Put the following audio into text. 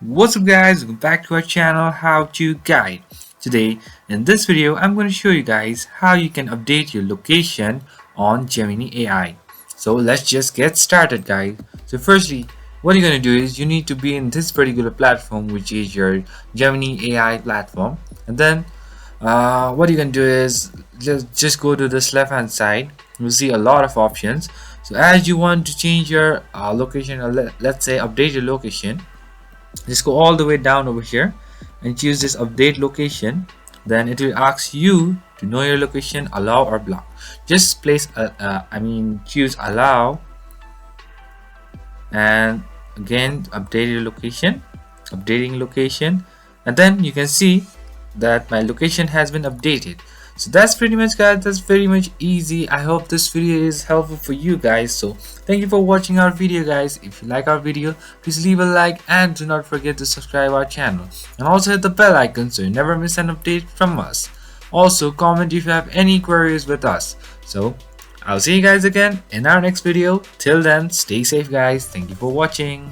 What's up guys, welcome back to our channel How to Guide. Today in this video I'm going to show you guys how you can update your location on Gemini AI. So let's just get started guys. So firstly, what you're going to do is you need to be in this particular platform, which is your Gemini AI platform. And then what you can do is just go to this left hand side. You'll see a lot of options. So as you want to change your location, or let's say update your location, just go all the way down over here and choose this update location. Then it will ask you to know your location, allow or block. Just place choose allow, and again update your location, updating location, and then you can see that my location has been updated. So that's pretty much guys, that's very much easy. I hope this video is helpful for you guys. So thank you for watching our video guys. If you like our video, please leave a like and do not forget to subscribe our channel, and also hit the bell icon so you never miss an update from us. Also comment if you have any queries with us. So I'll see you guys again in our next video. Till then, stay safe guys. Thank you for watching.